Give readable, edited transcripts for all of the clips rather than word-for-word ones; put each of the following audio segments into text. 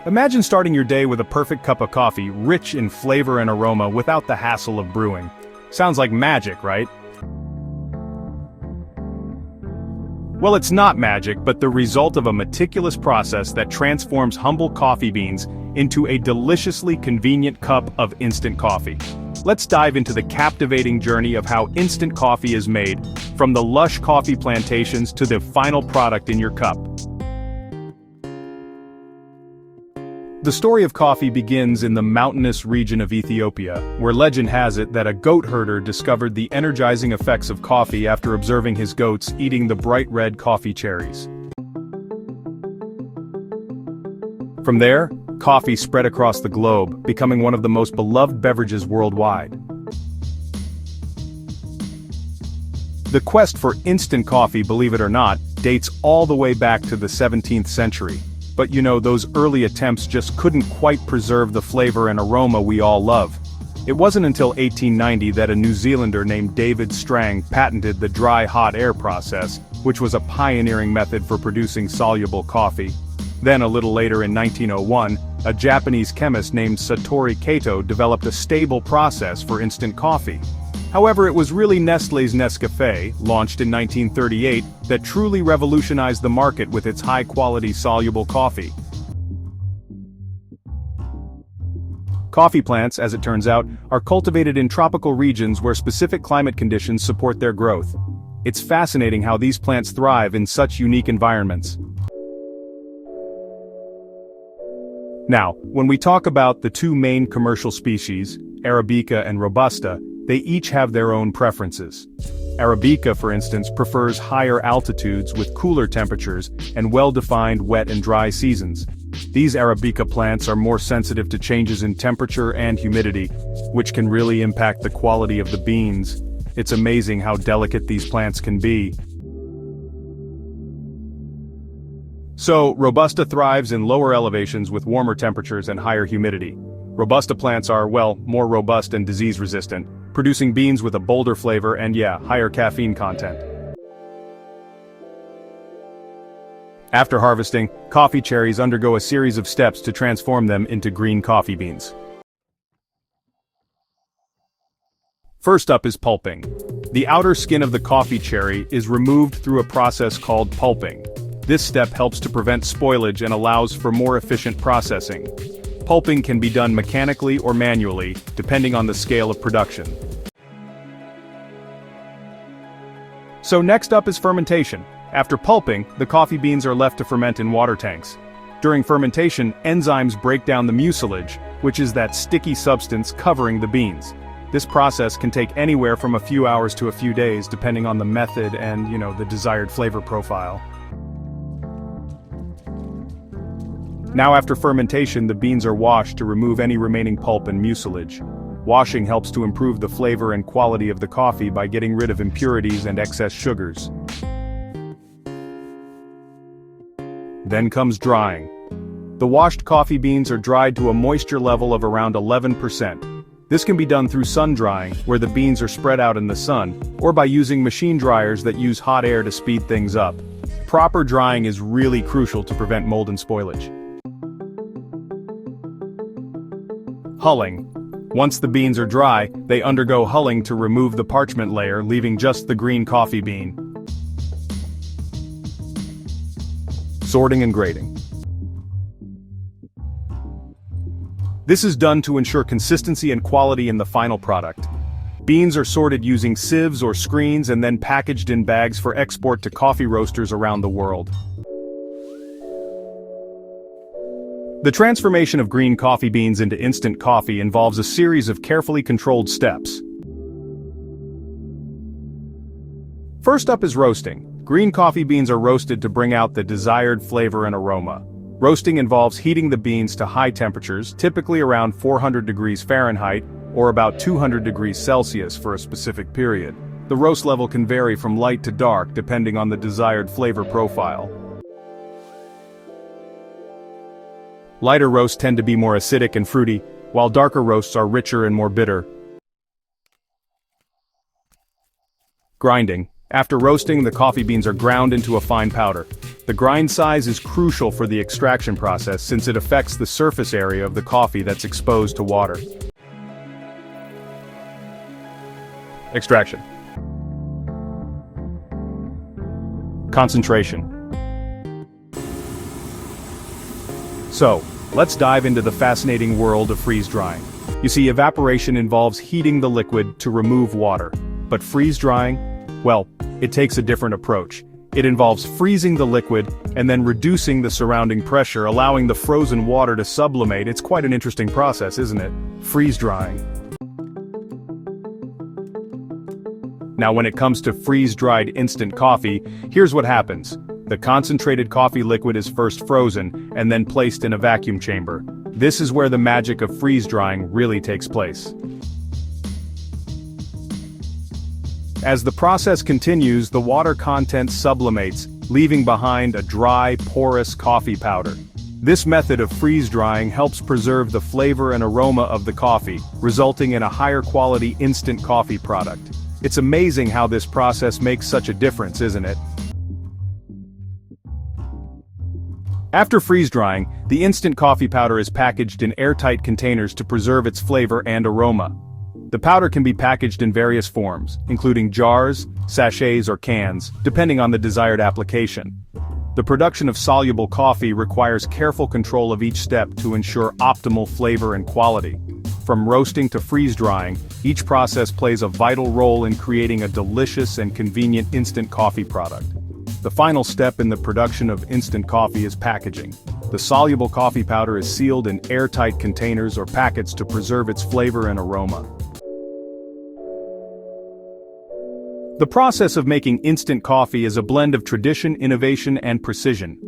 Imagine starting your day with a perfect cup of coffee, rich in flavor and aroma without the hassle of brewing. Sounds like magic, right? Well, it's not magic, but the result of a meticulous process that transforms humble coffee beans into a deliciously convenient cup of instant coffee. Let's dive into the captivating journey of how instant coffee is made, from the lush coffee plantations to the final product in your cup. The story of coffee begins in the mountainous region of Ethiopia, where legend has it that a goat herder discovered the energizing effects of coffee after observing his goats eating the bright red coffee cherries. From there, coffee spread across the globe, becoming one of the most beloved beverages worldwide. The quest for instant coffee, believe it or not, dates all the way back to the 17th century. But you know, those early attempts just couldn't quite preserve the flavor and aroma we all love. It wasn't until 1890 that a New Zealander named David Strang patented the dry hot air process, which was a pioneering method for producing soluble coffee. Then a little later in 1901, a Japanese chemist named Satoru Kato developed a stable process for instant coffee. However, it was really Nestlé's Nescafé, launched in 1938, that truly revolutionized the market with its high-quality soluble coffee. Coffee plants, as it turns out, are cultivated in tropical regions where specific climate conditions support their growth. It's fascinating how these plants thrive in such unique environments. Now, when we talk about the two main commercial species, Arabica and Robusta, they each have their own preferences. Arabica, for instance, prefers higher altitudes with cooler temperatures and well-defined wet and dry seasons. These Arabica plants are more sensitive to changes in temperature and humidity, which can really impact the quality of the beans. It's amazing how delicate these plants can be. So, Robusta thrives in lower elevations with warmer temperatures and higher humidity. Robusta plants are, well, more robust and disease-resistant, producing beans with a bolder flavor and, higher caffeine content. After harvesting, coffee cherries undergo a series of steps to transform them into green coffee beans. First up is pulping. The outer skin of the coffee cherry is removed through a process called pulping. This step helps to prevent spoilage and allows for more efficient processing. Pulping can be done mechanically or manually, depending on the scale of production. So next up is fermentation. After pulping, the coffee beans are left to ferment in water tanks. During fermentation, enzymes break down the mucilage, which is that sticky substance covering the beans. This process can take anywhere from a few hours to a few days, depending on the method and, the desired flavor profile. Now after fermentation, the beans are washed to remove any remaining pulp and mucilage. Washing helps to improve the flavor and quality of the coffee by getting rid of impurities and excess sugars. Then comes drying. The washed coffee beans are dried to a moisture level of around 11%. This can be done through sun drying, where the beans are spread out in the sun, or by using machine dryers that use hot air to speed things up. Proper drying is really crucial to prevent mold and spoilage. Hulling. Once the beans are dry, they undergo hulling to remove the parchment layer, leaving just the green coffee bean. Sorting and grading. This is done to ensure consistency and quality in the final product. Beans are sorted using sieves or screens and then packaged in bags for export to coffee roasters around the world. The transformation of green coffee beans into instant coffee involves a series of carefully controlled steps. First up is roasting. Green coffee beans are roasted to bring out the desired flavor and aroma. Roasting involves heating the beans to high temperatures, typically around 400 degrees Fahrenheit, or about 200 degrees Celsius for a specific period. The roast level can vary from light to dark depending on the desired flavor profile. Lighter roasts tend to be more acidic and fruity, while darker roasts are richer and more bitter. Grinding. After roasting, the coffee beans are ground into a fine powder. The grind size is crucial for the extraction process since it affects the surface area of the coffee that's exposed to water. Extraction. Concentration. So, let's dive into the fascinating world of freeze-drying. You see, evaporation involves heating the liquid to remove water. But freeze-drying? Well, it takes a different approach. It involves freezing the liquid and then reducing the surrounding pressure, allowing the frozen water to sublimate. It's quite an interesting process, isn't it? Freeze-drying. Now, when it comes to freeze-dried instant coffee, here's what happens. The concentrated coffee liquid is first frozen and then placed in a vacuum chamber. This is where the magic of freeze-drying really takes place. As the process continues, the water content sublimates, leaving behind a dry, porous coffee powder. This method of freeze-drying helps preserve the flavor and aroma of the coffee, resulting in a higher quality instant coffee product. It's amazing how this process makes such a difference, isn't it? After freeze-drying, the instant coffee powder is packaged in airtight containers to preserve its flavor and aroma. The powder can be packaged in various forms, including jars, sachets or cans, depending on the desired application. The production of soluble coffee requires careful control of each step to ensure optimal flavor and quality. From roasting to freeze-drying, each process plays a vital role in creating a delicious and convenient instant coffee product. The final step in the production of instant coffee is packaging. The soluble coffee powder is sealed in airtight containers or packets to preserve its flavor and aroma. The process of making instant coffee is a blend of tradition, innovation, and precision.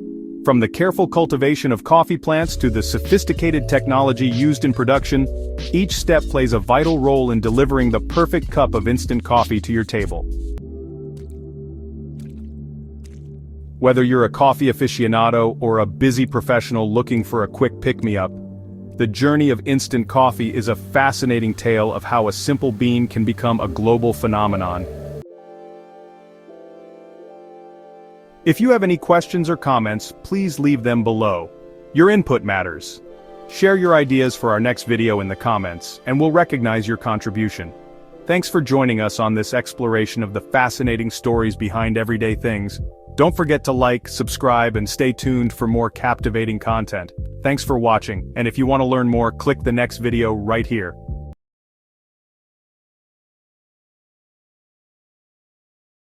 From the careful cultivation of coffee plants to the sophisticated technology used in production, each step plays a vital role in delivering the perfect cup of instant coffee to your table. Whether you're a coffee aficionado or a busy professional looking for a quick pick-me-up, the journey of instant coffee is a fascinating tale of how a simple bean can become a global phenomenon. If you have any questions or comments, please leave them below. Your input matters. Share your ideas for our next video in the comments, and we'll recognize your contribution. Thanks for joining us on this exploration of the fascinating stories behind everyday things. Don't forget to like, subscribe, and stay tuned for more captivating content. Thanks for watching, and if you want to learn more, click the next video right here.